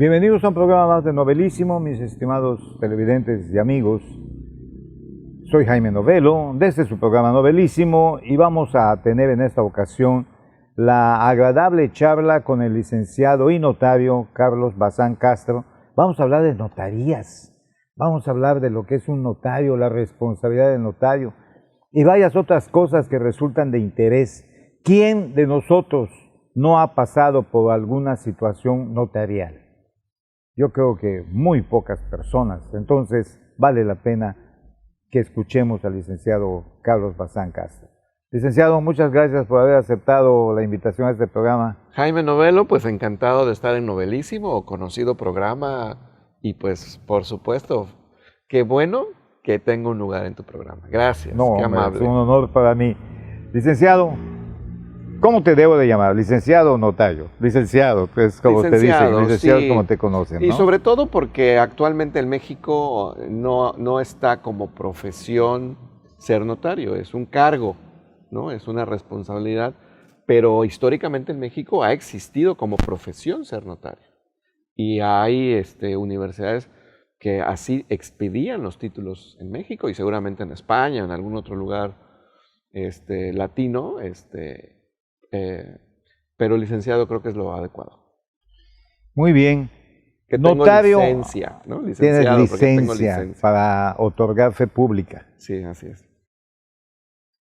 Bienvenidos a un programa más de Novelísimo, mis estimados televidentes y amigos. Soy Jaime Novelo, desde su programa Novelísimo, y vamos a tener en esta ocasión la agradable charla con el licenciado y notario Carlos Bazán Castro. Vamos a hablar de notarías, vamos a hablar de lo que es un notario, la responsabilidad del notario y varias otras cosas que resultan de interés. ¿Quién de nosotros no ha pasado por alguna situación notarial? Yo creo que muy pocas personas. Entonces vale la pena que escuchemos al licenciado Carlos Bazán Castro. Licenciado, muchas gracias por haber aceptado la invitación a este programa. Jaime Novelo, pues encantado de estar en Novelísimo, conocido programa, y pues por supuesto, qué bueno que tengo un lugar en tu programa. Gracias, No, qué hombre, amable. es un honor para mí. Licenciado, ¿cómo te debo de llamar? ¿Licenciado o notario? Licenciado, pues como te dicen, licenciado sí. como te conocen, ¿no? Y sobre todo porque actualmente en México no está como profesión ser notario, es un cargo, ¿no? Es una responsabilidad, pero históricamente en México ha existido como profesión ser notario. Y hay universidades que así expedían los títulos en México y seguramente en España, en algún otro lugar latino, pero licenciado creo que es lo adecuado. Muy bien. Que Notario, tengo licencia, ¿no? tienes Licenciado, porque tengo licencia licencia. para otorgar fe pública. Sí, así es.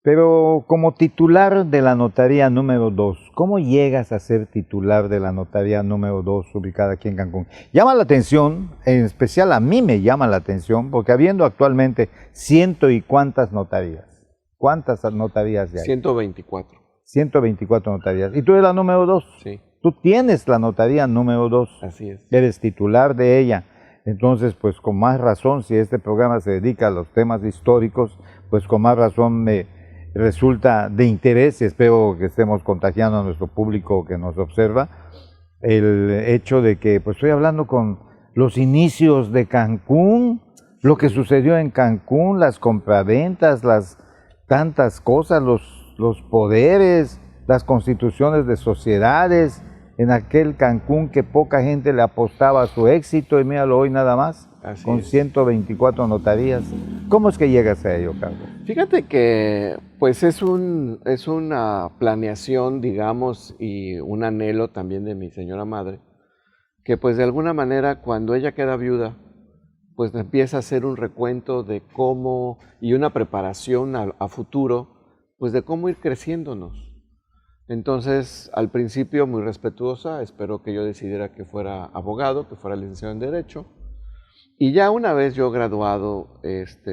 Pero como titular de la notaría número 2, ¿cómo llegas a ser titular de la notaría número 2 ubicada aquí en Cancún? Llama la atención, en especial a mí me llama la atención, porque habiendo actualmente ciento y cuántas notarías. ¿Cuántas notarías ya hay? 124. 124 notarías. ¿Y tú eres la número 2? Sí. Tú tienes la notaría número 2. Así es. Eres titular de ella. Entonces, pues con más razón, si este programa se dedica a los temas históricos, pues con más razón me resulta de interés, y espero que estemos contagiando a nuestro público que nos observa, el hecho de que pues estoy hablando con los inicios de Cancún, lo que sucedió en Cancún, las compraventas, las tantas cosas, los poderes, las constituciones de sociedades, en aquel Cancún que poca gente le apostaba a su éxito, y míralo hoy nada más, Así con es. 124 notarías. ¿Cómo es que llegas a ello, Carlos? Fíjate que pues es una planeación, digamos, y un anhelo también de mi señora madre, que pues de alguna manera cuando ella queda viuda, pues empieza a hacer un recuento de cómo, y una preparación a futuro, pues de cómo ir creciéndonos. Entonces, al principio muy respetuosa, esperó que yo decidiera que fuera abogado, que fuera licenciado en Derecho. Y ya una vez yo graduado,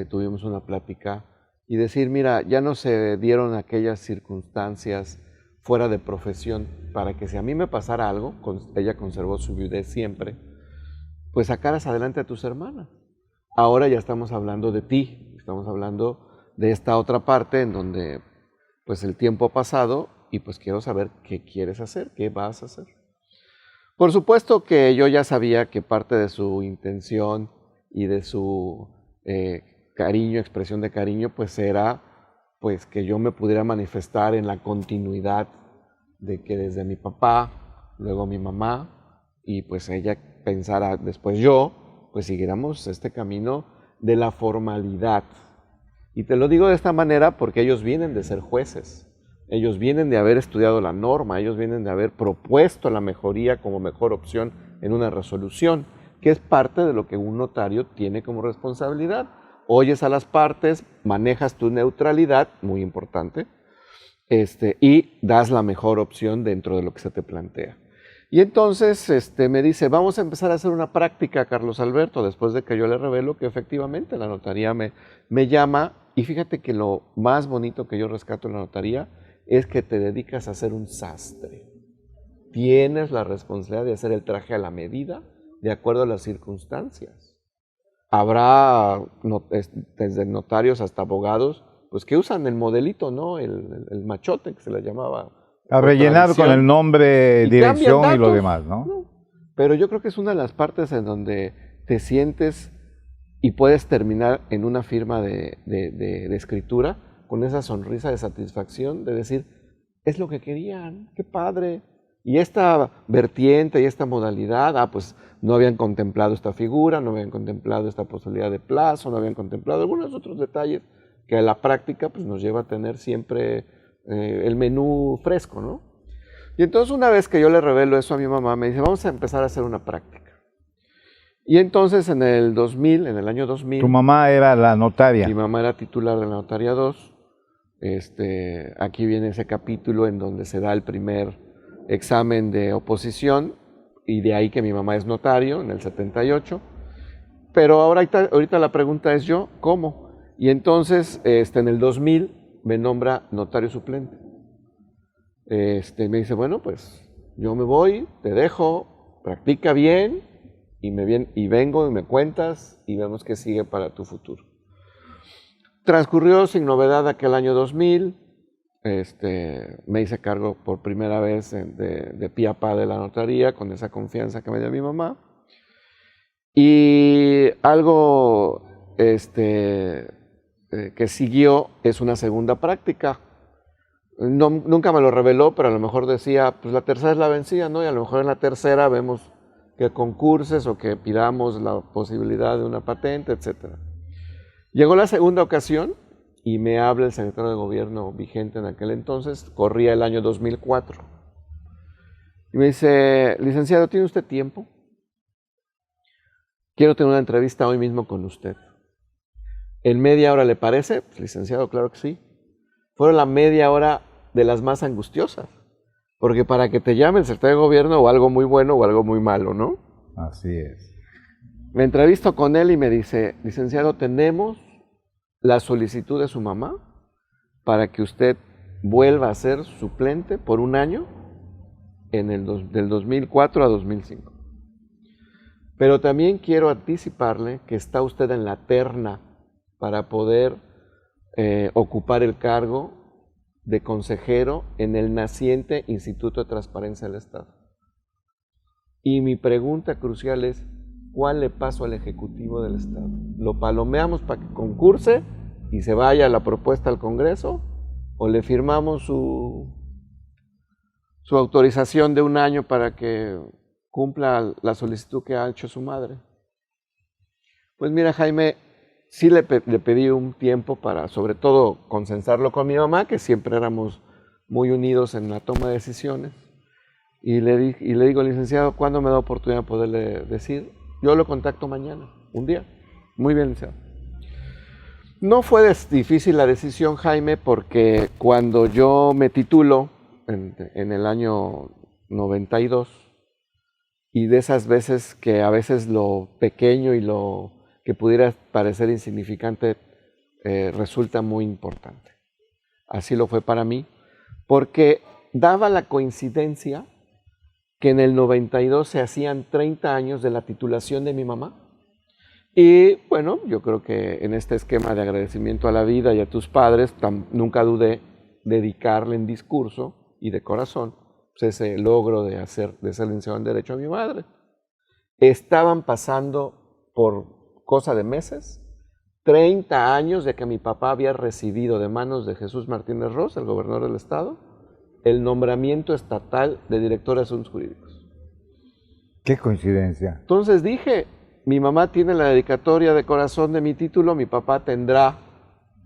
tuvimos una plática y decir, mira, ya no se dieron aquellas circunstancias fuera de profesión para que si a mí me pasara algo, ella conservó su viudez siempre, pues sacaras adelante a tus hermanas. Ahora ya estamos hablando de ti, estamos hablando de esta otra parte en donde pues el tiempo ha pasado y pues quiero saber qué quieres hacer, qué vas a hacer. Por supuesto que yo ya sabía que parte de su intención y de su cariño, expresión de cariño, pues era pues que yo me pudiera manifestar en la continuidad de que desde mi papá, luego mi mamá, y pues ella pensara después yo, pues siguiéramos este camino de la formalidad. Y te lo digo de esta manera porque ellos vienen de ser jueces. Ellos vienen de haber estudiado la norma, ellos vienen de haber propuesto la mejoría como mejor opción en una resolución, que es parte de lo que un notario tiene como responsabilidad. Oyes a las partes, manejas tu neutralidad, muy importante, y das la mejor opción dentro de lo que se te plantea. Y entonces me dice, vamos a empezar a hacer una práctica, Carlos Alberto, después de que yo le revelo que efectivamente la notaría me llama, y fíjate que lo más bonito que yo rescato en la notaría es que te dedicas a ser un sastre. Tienes la responsabilidad de hacer el traje a la medida, de acuerdo a las circunstancias. Habrá desde notarios hasta abogados, pues que usan el modelito, ¿no? El machote que se le llamaba. A rellenar con el nombre, dirección y lo demás, ¿no? Pero yo creo que es una de las partes en donde te sientes y puedes terminar en una firma de escritura con esa sonrisa de satisfacción de decir, es lo que querían, qué padre, Y esta vertiente y esta modalidad, pues no habían contemplado esta figura, no habían contemplado esta posibilidad de plazo, no habían contemplado algunos otros detalles que a la práctica pues, nos lleva a tener siempre el menú fresco, ¿no? Y entonces una vez que yo le revelo eso a mi mamá, me dice, vamos a empezar a hacer una práctica. Y entonces en el 2000, en el año 2000... Tu mamá era la notaria. Mi mamá era titular de la Notaría 2. Aquí viene ese capítulo en donde se da el primer examen de oposición y de ahí que mi mamá es notario en el 78. Pero ahorita la pregunta es yo, ¿cómo? Y entonces en el 2000 me nombra notario suplente. Me dice, bueno, pues yo me voy, te dejo, practica bien y vengo y me cuentas y vemos qué sigue para tu futuro. Transcurrió sin novedad aquel año 2000, me hice cargo por primera vez de pie a pa de la notaría con esa confianza que me dio mi mamá. Y algo que siguió es una segunda práctica. Nunca me lo reveló, pero a lo mejor decía, pues la tercera es la vencida, ¿no? Y a lo mejor en la tercera vemos que concurses o que pidamos la posibilidad de una patente, etc. Llegó la segunda ocasión y me habla el secretario de gobierno vigente en aquel entonces, corría el año 2004. Y me dice, licenciado, ¿tiene usted tiempo? Quiero tener una entrevista hoy mismo con usted. ¿En media hora le parece? Pues, licenciado, claro que sí. Fueron la media hora de las más angustiosas. Porque para que te llame el secretario de gobierno o algo muy bueno o algo muy malo, ¿no? Así es. Me entrevisto con él y me dice, licenciado, tenemos la solicitud de su mamá para que usted vuelva a ser suplente por un año del 2004 a 2005. Pero también quiero anticiparle que está usted en la terna para poder ocupar el cargo de consejero en el naciente Instituto de Transparencia del Estado. Y mi pregunta crucial es, ¿cuál le paso al Ejecutivo del Estado? ¿Lo palomeamos para que concurse y se vaya la propuesta al Congreso? ¿O le firmamos su autorización de un año para que cumpla la solicitud que ha hecho su madre? Pues mira, Jaime, sí le pedí un tiempo para, sobre todo, consensarlo con mi mamá, que siempre éramos muy unidos en la toma de decisiones. Y le digo, licenciado, ¿cuándo me da oportunidad de poderle decir? Yo lo contacto mañana, un día. Muy bien, licenciado. No fue difícil la decisión, Jaime, porque cuando yo me titulo en el año 92, y de esas veces que a veces lo pequeño y lo que pudiera parecer insignificante resulta muy importante. Así lo fue para mí, porque daba la coincidencia que en el 92 se hacían 30 años de la titulación de mi mamá. Y bueno, yo creo que en este esquema de agradecimiento a la vida y a tus padres, nunca dudé dedicarle en discurso y de corazón pues ese logro de ser licenciado en Derecho a mi madre. Estaban pasando por cosa de meses, 30 años de que mi papá había recibido de manos de Jesús Martínez Ros, el gobernador del estado, el nombramiento estatal de director de asuntos jurídicos. Qué coincidencia. Entonces dije, mi mamá tiene la dedicatoria de corazón de mi título, mi papá tendrá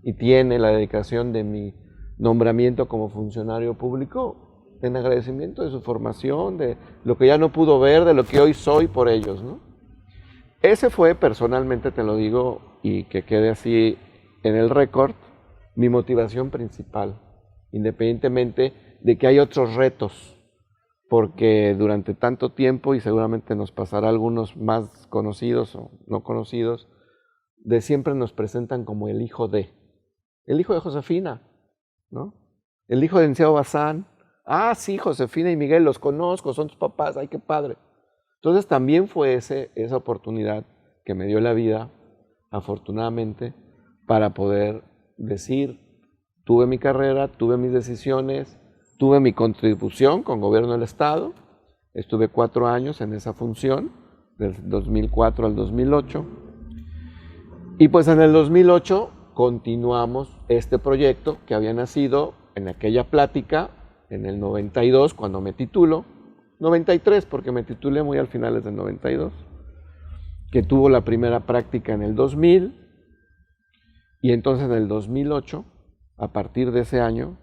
y tiene la dedicación de mi nombramiento como funcionario público en agradecimiento de su formación, de lo que ya no pudo ver, de lo que hoy soy por ellos, ¿no? Ese fue, personalmente te lo digo, y que quede así en el récord, mi motivación principal, independientemente de que hay otros retos, porque durante tanto tiempo, y seguramente nos pasará a algunos más conocidos o no conocidos, de siempre nos presentan como el hijo de Josefina, ¿no? El hijo de licenciado Bazán. Ah, sí, Josefina y Miguel, los conozco, son tus papás, ay, qué padre. Entonces también fue esa oportunidad que me dio la vida, afortunadamente, para poder decir, tuve mi carrera, tuve mis decisiones, tuve mi contribución con gobierno del Estado, estuve 4 años en esa función, del 2004 al 2008, y pues en el 2008 continuamos este proyecto que había nacido en aquella plática, en el 92, cuando me titulo, 93, porque me titulé muy al finales del 92, que tuvo la primera práctica en el 2000, y entonces en el 2008, a partir de ese año,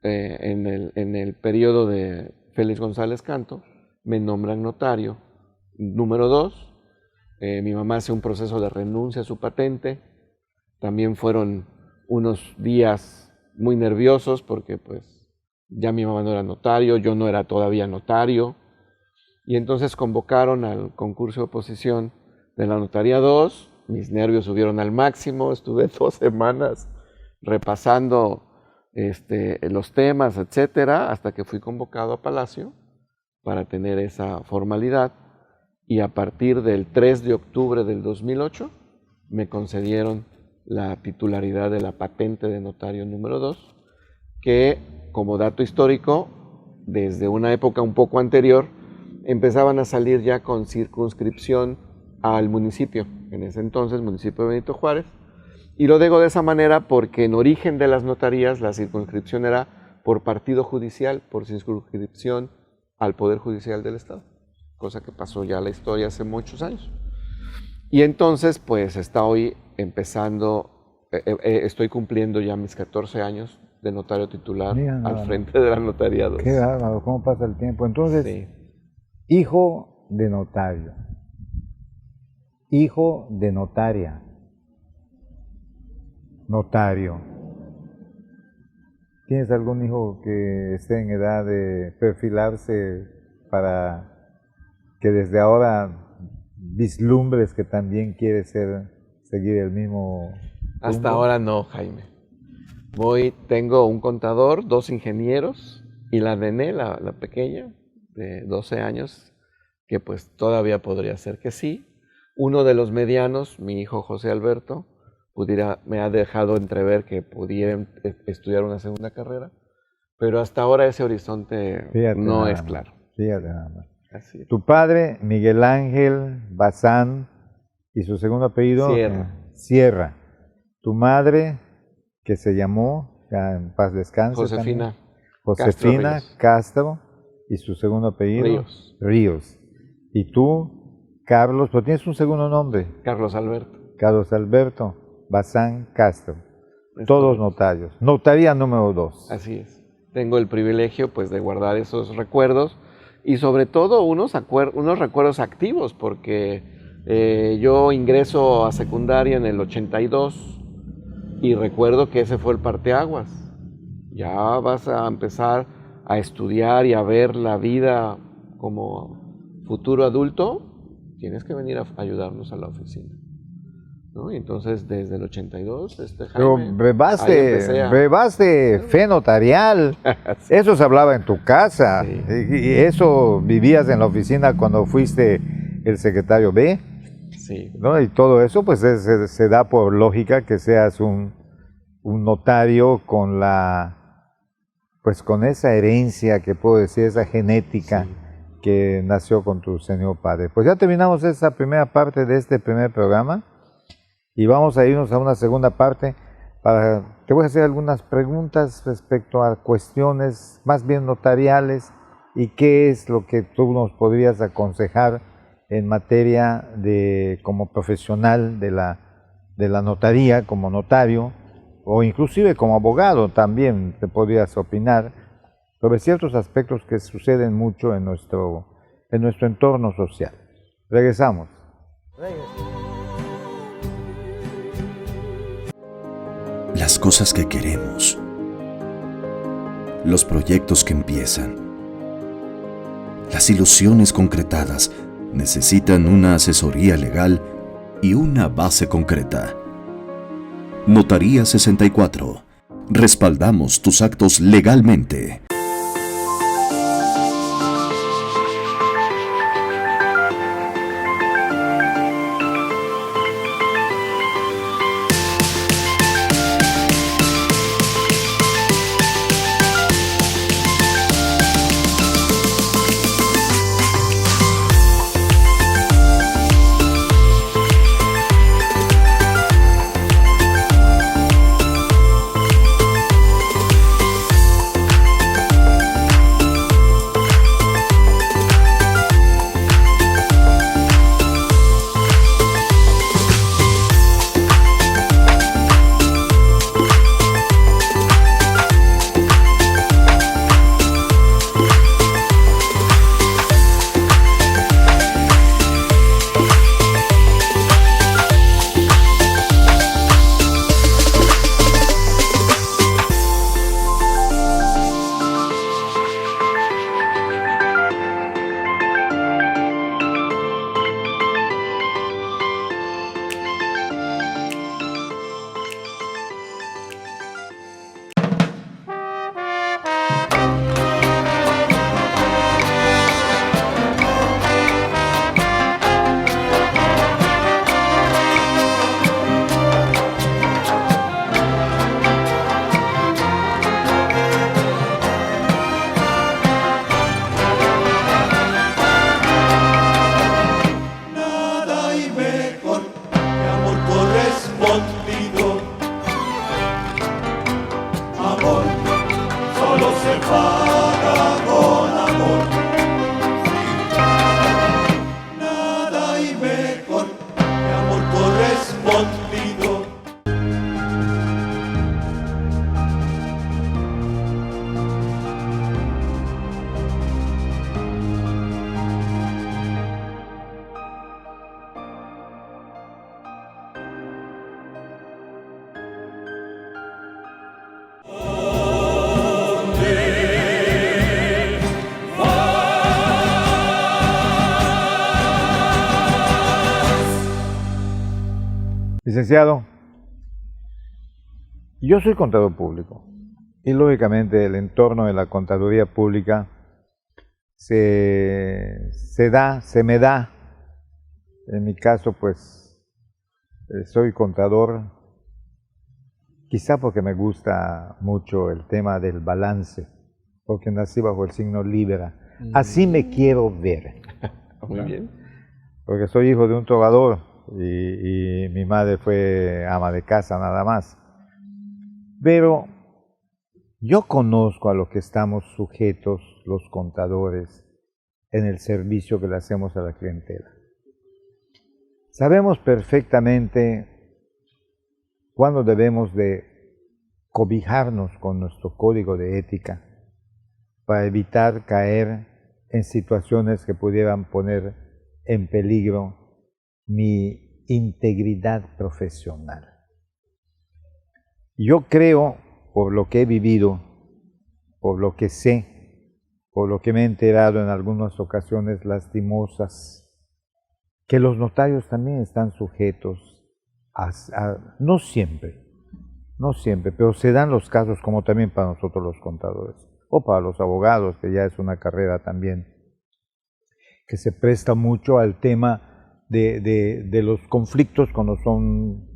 en el periodo de Félix González Canto, me nombran notario número 2. Mi mamá hace un proceso de renuncia a su patente. También fueron unos días muy nerviosos porque pues ya mi mamá no era notario, yo no era todavía notario. Y entonces convocaron al concurso de oposición de la Notaría 2. Mis nervios subieron al máximo, estuve 2 semanas repasando los temas, etcétera, hasta que fui convocado a Palacio para tener esa formalidad, y a partir del 3 de octubre del 2008 me concedieron la titularidad de la patente de notario número 2, que, como dato histórico, desde una época un poco anterior, empezaban a salir ya con circunscripción al municipio, en ese entonces municipio de Benito Juárez, y lo digo de esa manera porque en origen de las notarías la circunscripción era por partido judicial, por circunscripción al Poder Judicial del Estado, cosa que pasó ya la historia hace muchos años. Y entonces, pues está hoy empezando, estoy cumpliendo ya mis 14 años de notario titular al frente de la Notaría 2. Qué bárbaro, cómo pasa el tiempo. Entonces, sí. Hijo de notario, hijo de notaria, notario. ¿Tienes algún hijo que esté en edad de perfilarse para que desde ahora vislumbres que también quiere seguir el mismo rumbo? Hasta ahora no, Jaime. Tengo un contador, 2 ingenieros y la nené, la pequeña, de 12 años, que pues todavía podría ser que sí. Uno de los medianos, mi hijo José Alberto, me ha dejado entrever que pudiera estudiar una segunda carrera, pero hasta ahora ese horizonte no es claro. Fíjate nada más. Así es. Tu padre, Miguel Ángel Bazán, y su segundo apellido, Sierra. Tu madre, que se llamó, ya en paz descanse, Josefina Castro, y su segundo apellido, Ríos. Y tú, Carlos, pero tienes un segundo nombre. Carlos Alberto. Carlos Alberto Bazán Castro. Todos notarios. Notaría número 2. Así es. Tengo el privilegio pues de guardar esos recuerdos y sobre todo unos recuerdos activos, porque yo ingreso a secundaria en el 82 y recuerdo que ese fue el parteaguas. Ya vas a empezar a estudiar y a ver la vida como futuro adulto, tienes que venir a ayudarnos a la oficina, ¿no? Y entonces desde el 82, Jaime, pero brevaste fe notarial. Sí. Eso se hablaba en tu casa. Sí. Y eso vivías en la oficina cuando fuiste el secretario B. Sí. ¿No? Y todo eso pues se da por lógica que seas un notario con con esa herencia, que puedo decir, esa genética. Sí. Que nació con tu señor padre. Pues ya terminamos esta primera parte de este primer programa y vamos a irnos a una segunda parte. Te voy a hacer algunas preguntas respecto a cuestiones más bien notariales y qué es lo que tú nos podrías aconsejar en materia de, como profesional de la notaría, como notario, o inclusive como abogado también te podrías opinar sobre ciertos aspectos que suceden mucho en nuestro entorno social. Regresamos. Las cosas que queremos, los proyectos que empiezan, las ilusiones concretadas necesitan una asesoría legal y una base concreta. Notaría 64. Respaldamos tus actos legalmente. correspondido. Amor solo se paga con amor. Nada hay mejor que amor correspondido. Licenciado, yo soy contador público y lógicamente el entorno de la contaduría pública se me da, en mi caso pues soy contador, quizá porque me gusta mucho el tema del balance, porque nací bajo el signo Libra, así me quiero ver. Muy bien. Porque soy hijo de un trovador y mi madre fue ama de casa nada más. Pero yo conozco a lo que estamos sujetos los contadores en el servicio que le hacemos a la clientela. Sabemos perfectamente cuándo debemos de cobijarnos con nuestro código de ética para evitar caer en situaciones que pudieran poner en peligro mi integridad profesional. Yo creo, por lo que he vivido, por lo que sé, por lo que me he enterado en algunas ocasiones lastimosas, que los notarios también están sujetos no siempre, pero se dan los casos como también para nosotros los contadores, o para los abogados, que ya es una carrera también, que se presta mucho al tema de los conflictos cuando son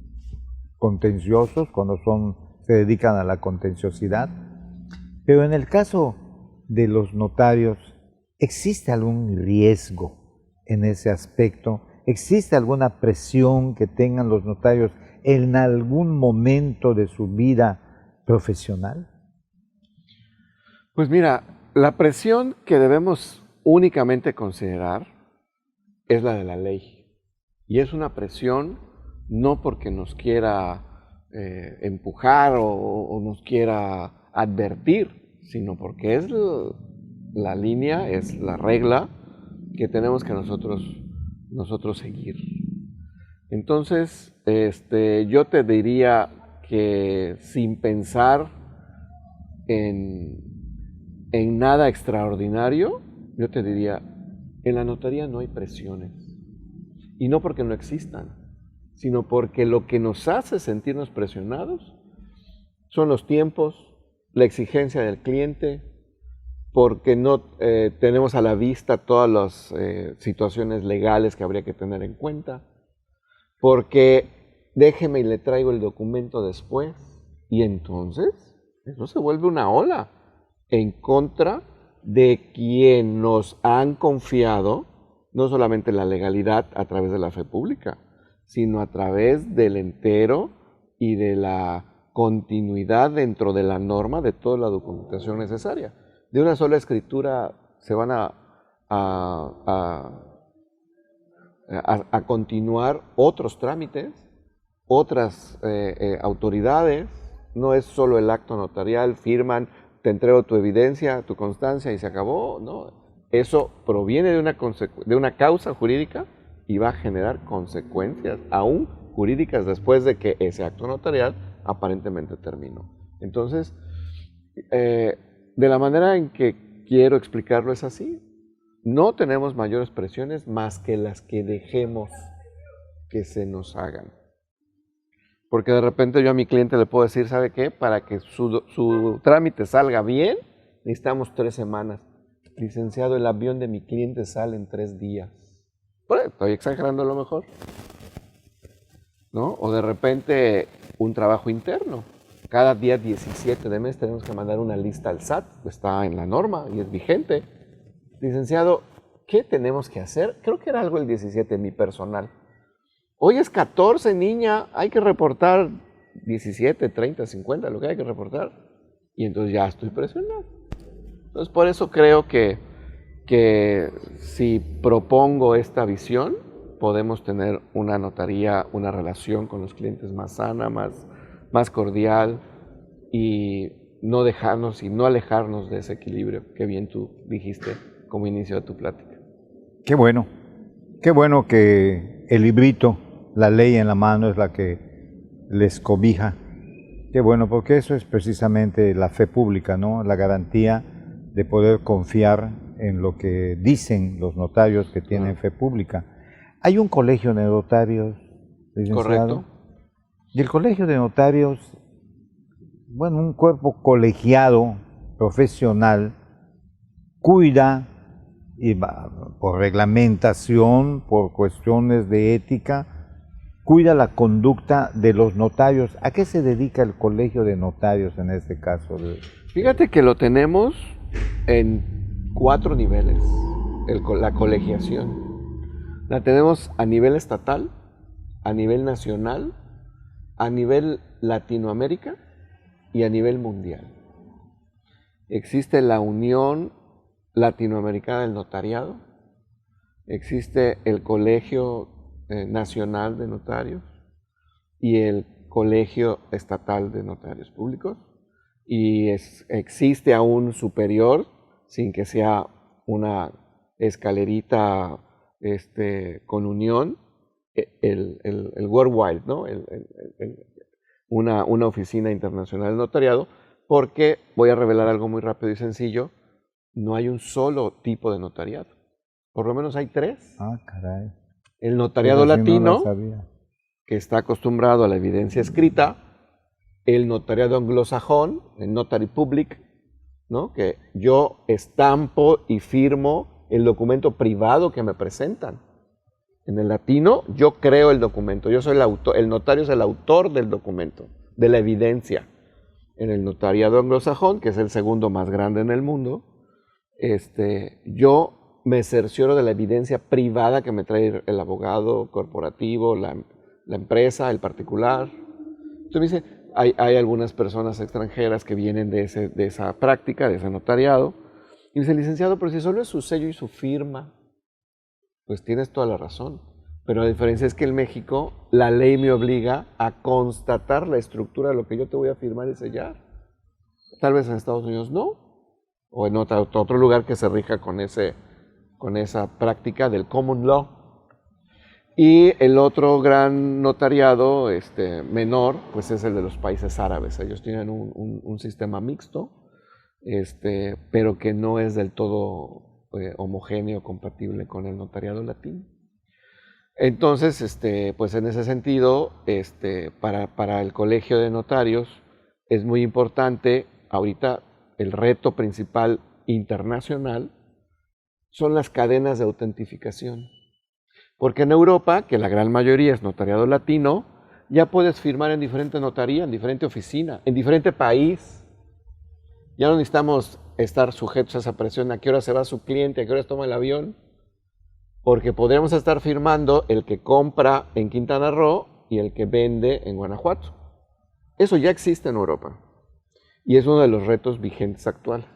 contenciosos, cuando se dedican a la contenciosidad. Pero en el caso de los notarios, ¿existe algún riesgo en ese aspecto? ¿Existe alguna presión que tengan los notarios en algún momento de su vida profesional? Pues mira, la presión que debemos únicamente considerar es la de la ley. Y es una presión no porque nos quiera empujar o nos quiera advertir, sino porque es la línea, es la regla que tenemos que nosotros seguir. Entonces, yo te diría que sin pensar en nada extraordinario, yo te diría, en la notaría no hay presiones. Y no porque no existan, sino porque lo que nos hace sentirnos presionados son los tiempos, la exigencia del cliente, porque no tenemos a la vista todas las situaciones legales que habría que tener en cuenta, porque déjeme y le traigo el documento después, y entonces eso se vuelve una ola en contra de quien nos han confiado no solamente la legalidad a través de la fe pública, sino a través del entero y de la continuidad dentro de la norma de toda la documentación necesaria. De una sola escritura se van a continuar otros trámites, otras autoridades, no es solo el acto notarial, firman, te entrego tu evidencia, tu constancia y se acabó, no. Eso proviene de una causa jurídica y va a generar consecuencias, aún jurídicas, después de que ese acto notarial aparentemente terminó. Entonces, de la manera en que quiero explicarlo es así. No tenemos mayores presiones más que las que dejemos que se nos hagan. Porque de repente yo a mi cliente le puedo decir, ¿sabe qué? Para que su trámite salga bien, necesitamos 3 semanas. Licenciado, el avión de mi cliente sale en 3 días. Bueno, estoy exagerando a lo mejor, ¿no? O de repente un trabajo interno. Cada día 17 de mes tenemos que mandar una lista al SAT, está en la norma y es vigente. Licenciado, ¿qué tenemos que hacer? Creo que era algo el 17, mi personal. Hoy es 14, niña, hay que reportar 17, 30, 50, lo que hay que reportar. Y entonces ya estoy presionado. Entonces por eso creo que si propongo esta visión, podemos tener una notaría, una relación con los clientes más sana, más cordial, y no dejarnos y no alejarnos de ese equilibrio que bien tú dijiste como inicio de tu plática. Qué bueno que el librito, la ley en la mano es la que les cobija. Qué bueno, porque eso es precisamente la fe pública, ¿no? La garantía de poder confiar en lo que dicen los notarios que tienen fe pública. Hay un colegio de notarios, licenciado. Correcto. Y el colegio de notarios, bueno, un cuerpo colegiado, profesional, cuida, y por reglamentación, por cuestiones de ética, cuida la conducta de los notarios. ¿A qué se dedica el colegio de notarios en este caso? Fíjate que lo tenemos en 4 niveles, la colegiación. La tenemos a nivel estatal, a nivel nacional, a nivel Latinoamérica y a nivel mundial. Existe la Unión Latinoamericana del Notariado, existe el Colegio Nacional de Notarios y el Colegio Estatal de Notarios Públicos, y existe aún superior, sin que sea una escalerita con unión, el Worldwide, ¿no? Una oficina internacional de notariado, porque voy a revelar algo muy rápido y sencillo: no hay un solo tipo de notariado, por lo menos hay 3. Ah, caray. El notariado Esa sí no la latino, sabía. que está acostumbrado a la evidencia escrita; el notariado anglosajón, el notary public, ¿no? Que yo estampo y firmo el documento privado que me presentan. En el latino, yo creo el documento, yo soy el autor, el notario es el autor del documento, de la evidencia. En el notariado anglosajón, que es el segundo más grande en el mundo, yo me cercioro de la evidencia privada que me trae el abogado corporativo, la empresa, el particular. Entonces me dice, hay algunas personas extranjeras que vienen de esa práctica, de ese notariado, y me dice: licenciado, pero si solo es su sello y su firma. Pues tienes toda la razón, pero la diferencia es que en México la ley me obliga a constatar la estructura de lo que yo te voy a firmar y sellar. Tal vez en Estados Unidos no, o en otro lugar que se rija con esa práctica del common law. Y el otro gran notariado menor, pues es el de los países árabes. Ellos tienen un sistema mixto, pero que no es del todo homogéneo, compatible con el notariado latino. Entonces, pues en ese sentido, para el colegio de notarios es muy importante. Ahorita el reto principal internacional son las cadenas de autentificación. Porque en Europa, que la gran mayoría es notariado latino, ya puedes firmar en diferente notaría, en diferente oficina, en diferente país. Ya no necesitamos estar sujetos a esa presión: a qué hora se va su cliente, a qué hora toma el avión, porque podríamos estar firmando el que compra en Quintana Roo y el que vende en Guanajuato. Eso ya existe en Europa y es uno de los retos vigentes actuales.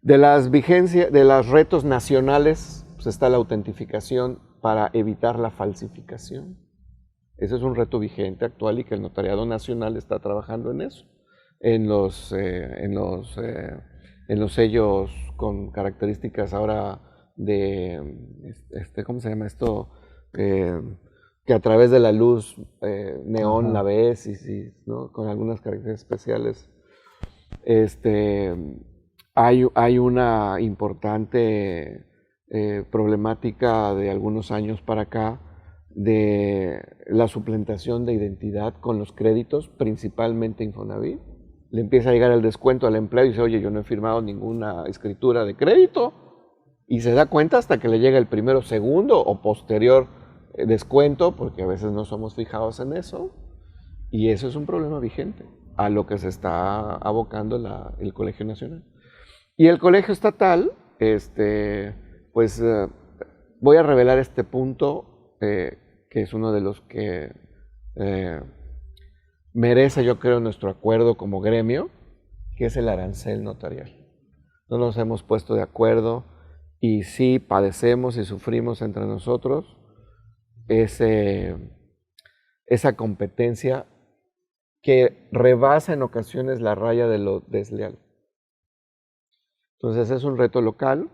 De los retos nacionales, pues está la autentificación para evitar la falsificación. Ese es un reto vigente actual y que el notariado nacional está trabajando en eso. En los sellos con características ahora de, ¿cómo se llama esto? Que a través de la luz neón la ves, ¿no? Con algunas características especiales. Hay una importante problemática de algunos años para acá de la suplantación de identidad con los créditos, principalmente Infonavit. Le empieza a llegar el descuento al empleado y dice: oye, yo no he firmado ninguna escritura de crédito, y se da cuenta hasta que le llega el primero, segundo o posterior descuento, porque a veces no somos fijados en eso, y eso es un problema vigente a lo que se está abocando el Colegio Nacional. Y el Colegio Estatal, pues voy a revelar este punto que que es uno de los que merece, yo creo, nuestro acuerdo como gremio, que es el arancel notarial. No nos hemos puesto de acuerdo y sí padecemos y sufrimos entre nosotros esa competencia que rebasa en ocasiones la raya de lo desleal. Entonces es un reto local,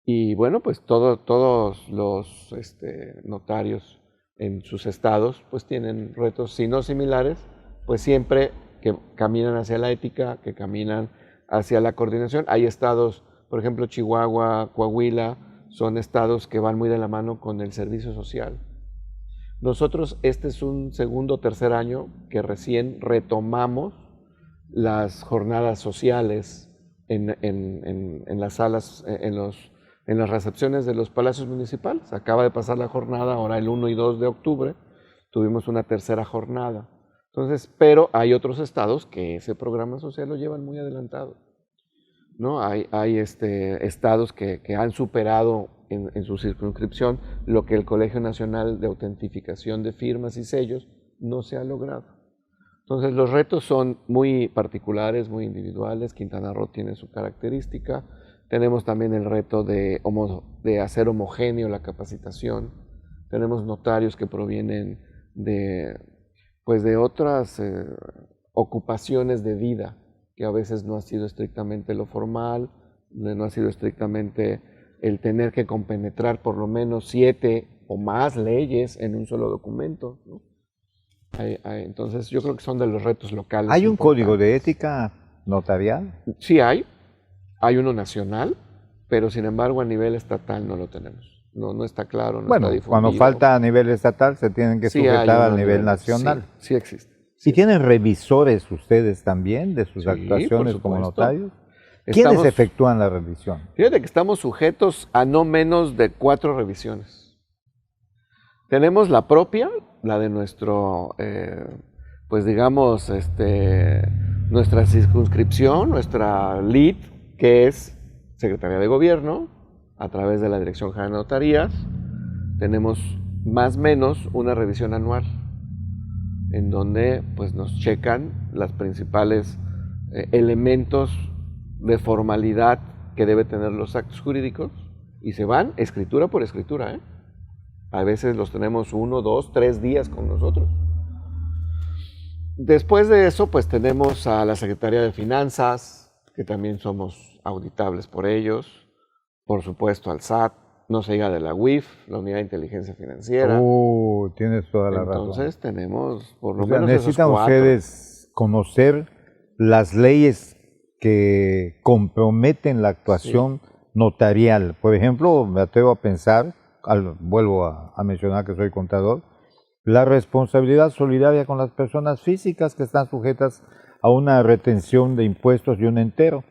y bueno, pues todos los notarios en sus estados pues tienen retos, si no similares, pues siempre que caminan hacia la ética, que caminan hacia la coordinación. Hay estados, por ejemplo, Chihuahua, Coahuila, son estados que van muy de la mano con el servicio social. Nosotros, este es un segundo o tercer año que recién retomamos las jornadas sociales en las salas, en las recepciones de los palacios municipales. Acaba de pasar la jornada, ahora el 1 y 2 de octubre, tuvimos una tercera jornada. Entonces, pero hay otros estados que ese programa social lo llevan muy adelantado, ¿no? Hay estados que han superado en su circunscripción lo que el Colegio Nacional de Autentificación de Firmas y Sellos no se ha logrado. Entonces los retos son muy particulares, muy individuales. Quintana Roo tiene su característica. Tenemos también el reto de hacer homogéneo la capacitación. Tenemos notarios que provienen de otras ocupaciones de vida, que a veces no ha sido estrictamente lo formal, no ha sido estrictamente el tener que compenetrar por lo menos 7 o más leyes en un solo documento, ¿no? Entonces yo creo que son de los retos locales. ¿Hay un código de ética notarial? Sí hay uno nacional, pero sin embargo a nivel estatal no lo tenemos. No está claro, no está difundido. Cuando falta a nivel estatal se tienen que sujetar al nivel nacional. Sí existe. ¿Y tienen revisores ustedes también de sus actuaciones como notarios? ¿Quiénes efectúan la revisión? Fíjate que estamos sujetos a no menos de 4 revisiones. Tenemos la propia, la de nuestro, pues digamos, nuestra circunscripción, nuestra lead, que es Secretaría de Gobierno, a través de la Dirección General de Notarías. Tenemos más o menos una revisión anual, en donde pues nos checan las principales elementos de formalidad que debe tener los actos jurídicos y se van escritura por escritura, ¿eh? A veces los tenemos 1, 2, 3 días con nosotros. Después de eso, pues tenemos a la Secretaría de Finanzas, que también somos auditables por ellos, por supuesto al SAT, no se diga de la UIF, la Unidad de Inteligencia Financiera. Tienes toda la razón. Entonces tenemos por lo menos necesitan esos 4. Ustedes conocer las leyes que comprometen la actuación notarial. Por ejemplo, me atrevo a pensar, vuelvo a mencionar que soy contador, la responsabilidad solidaria con las personas físicas que están sujetas a una retención de impuestos y un entero.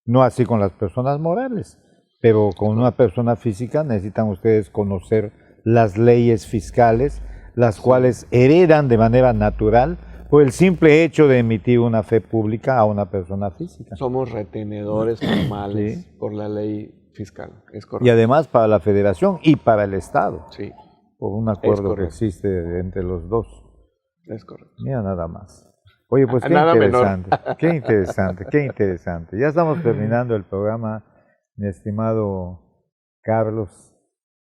No así con las personas morales, pero con una persona física necesitan ustedes conocer las leyes fiscales, las cuales heredan de manera natural por el simple hecho de emitir una fe pública a una persona física. Somos retenedores formales por la ley fiscal, es correcto. Y además para la Federación y para el Estado. Sí. Por un acuerdo que existe entre los dos. Es correcto. Mira nada más. Oye, pues qué interesante, qué interesante, qué interesante. Ya estamos terminando el programa, mi estimado Carlos.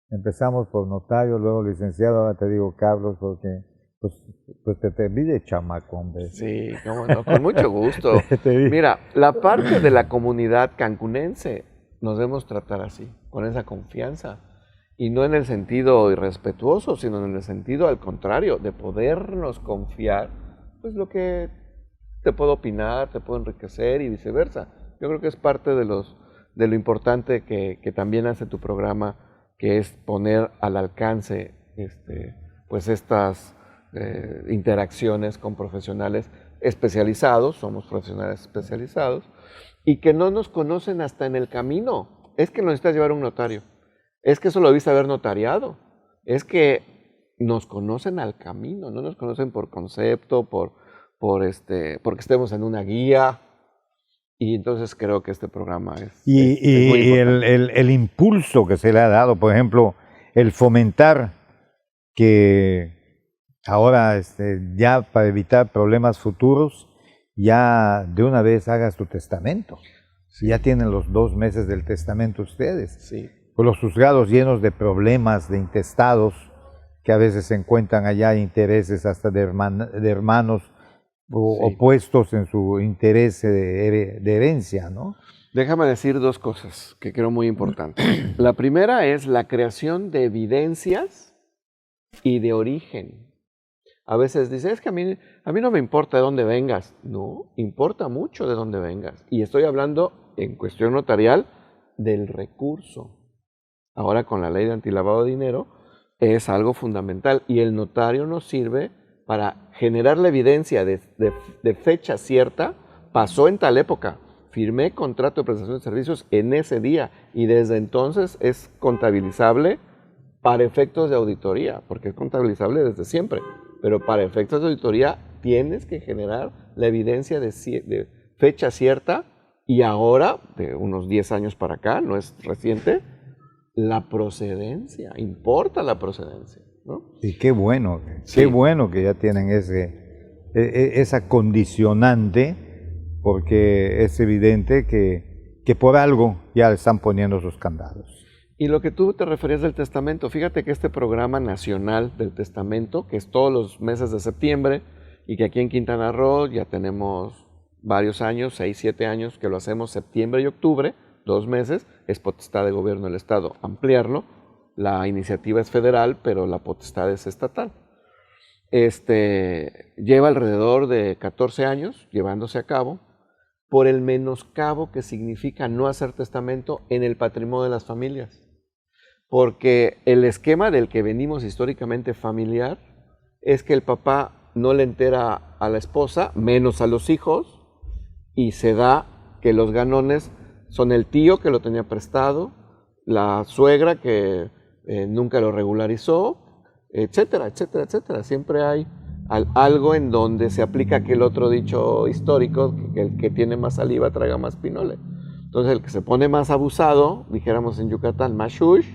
Empezamos por notario, luego licenciado, ahora te digo Carlos porque pues te vi de chamaco, hombre. Sí, cómo no, con mucho gusto. Mira, la parte de la comunidad cancunense nos debemos tratar así, con esa confianza. Y no en el sentido irrespetuoso, sino en el sentido al contrario, de podernos confiar, pues lo que te puedo opinar, te puedo enriquecer y viceversa. Yo creo que es parte de lo importante que también hace tu programa, que es poner al alcance pues estas interacciones con profesionales especializados, somos profesionales especializados, y que no nos conocen hasta en el camino. Es que necesitas llevar un notario. Es que eso lo debiste haber notariado. Es que nos conocen al camino, no nos conocen por concepto, porque estemos en una guía. Y entonces creo que este programa es muy importante. El impulso que se le ha dado, por ejemplo, el fomentar que ahora ya para evitar problemas futuros, ya de una vez hagas tu testamento. Si ya tienen los 2 meses del testamento ustedes. Sí. Pues los juzgados llenos de problemas, de intestados, que a veces se encuentran allá intereses hasta de hermanos opuestos en su interés de herencia, ¿no? Déjame decir 2 cosas que creo muy importantes. La primera es la creación de evidencias y de origen. A veces dice, es que a mí no me importa de dónde vengas. No, importa mucho de dónde vengas. Y estoy hablando en cuestión notarial del recurso. Ahora con la ley de antilavado de dinero es algo fundamental y el notario nos sirve para generar la evidencia de fecha cierta, pasó en tal época, firmé contrato de prestación de servicios en ese día y desde entonces es contabilizable para efectos de auditoría, porque es contabilizable desde siempre, pero para efectos de auditoría tienes que generar la evidencia de fecha cierta y ahora, de unos 10 años para acá, no es reciente, la procedencia, importa la procedencia, ¿no? Y qué bueno, Sí. qué bueno que ya tienen esa condicionante, porque es evidente que por algo ya están poniendo sus candados. Y lo que tú te referías del testamento, fíjate que este programa nacional del testamento, que es todos los meses de septiembre, y que aquí en Quintana Roo ya tenemos varios años, 6, 7 años, que lo hacemos septiembre y octubre, 2 meses, es potestad de gobierno del Estado ampliarlo. La iniciativa es federal, pero la potestad es estatal. Lleva alrededor de 14 años llevándose a cabo por el menoscabo que significa no hacer testamento en el patrimonio de las familias. Porque el esquema del que venimos históricamente familiar es que el papá no le entera a la esposa, menos a los hijos, y se da que los ganones son el tío que lo tenía prestado, la suegra que nunca lo regularizó, etcétera, etcétera, etcétera. Siempre hay algo en donde se aplica aquel otro dicho histórico, que el que tiene más saliva traga más pinole. Entonces el que se pone más abusado, dijéramos en Yucatán, más shush,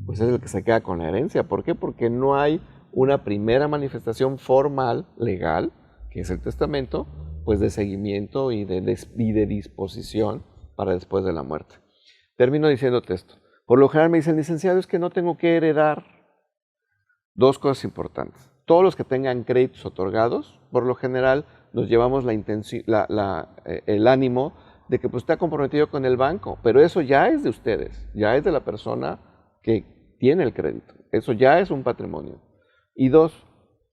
pues es el que se queda con la herencia. ¿Por qué? Porque no hay una primera manifestación formal, legal, que es el testamento, pues de seguimiento y de disposición para después de la muerte. Termino diciéndote esto. Por lo general me dicen, licenciado, es que no tengo que heredar. 2 cosas importantes. Todos los que tengan créditos otorgados, por lo general nos llevamos el ánimo de que pues, está comprometido con el banco, pero eso ya es de ustedes, ya es de la persona que tiene el crédito. Eso ya es un patrimonio. Y 2,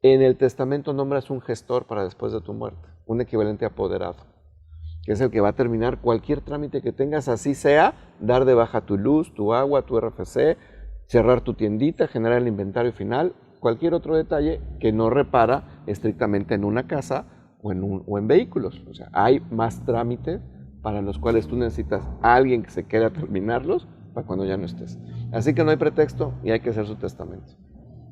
en el testamento nombras un gestor para después de tu muerte, un equivalente apoderado, que es el que va a terminar cualquier trámite que tengas, así sea, dar de baja tu luz, tu agua, tu RFC, cerrar tu tiendita, generar el inventario final, cualquier otro detalle que no repara estrictamente en una casa o en vehículos. O sea, hay más trámites para los cuales tú necesitas a alguien que se quede a terminarlos para cuando ya no estés. Así que no hay pretexto y hay que hacer su testamento.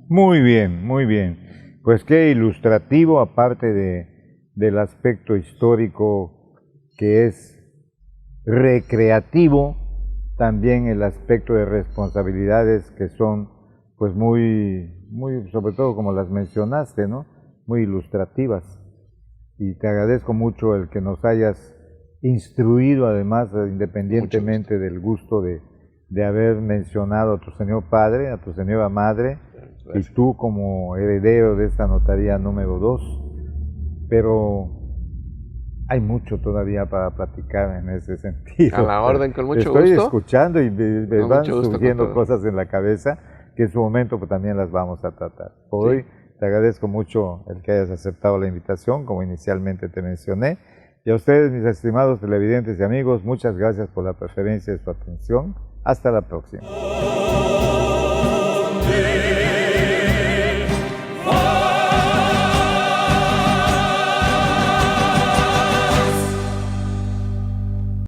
Muy bien, muy bien. Pues qué ilustrativo, aparte del aspecto histórico que es recreativo, también el aspecto de responsabilidades que son pues muy, sobre todo como las mencionaste, ¿no? Muy ilustrativas. Y te agradezco mucho el que nos hayas instruido, además, independientemente del gusto de haber mencionado a tu señor padre, a tu señora madre, Gracias. y tú como heredero de esta notaría número 2, pero hay mucho todavía para platicar en ese sentido. A la orden, con mucho Estoy gusto. escuchando y me Con van mucho gusto, surgiendo con todo. cosas en la cabeza que en su momento pues, también las vamos a tratar. Por Sí. hoy te agradezco mucho el que hayas aceptado la invitación, como inicialmente te mencioné. Y a ustedes, mis estimados televidentes y amigos, muchas gracias por la preferencia y su atención. Hasta la próxima.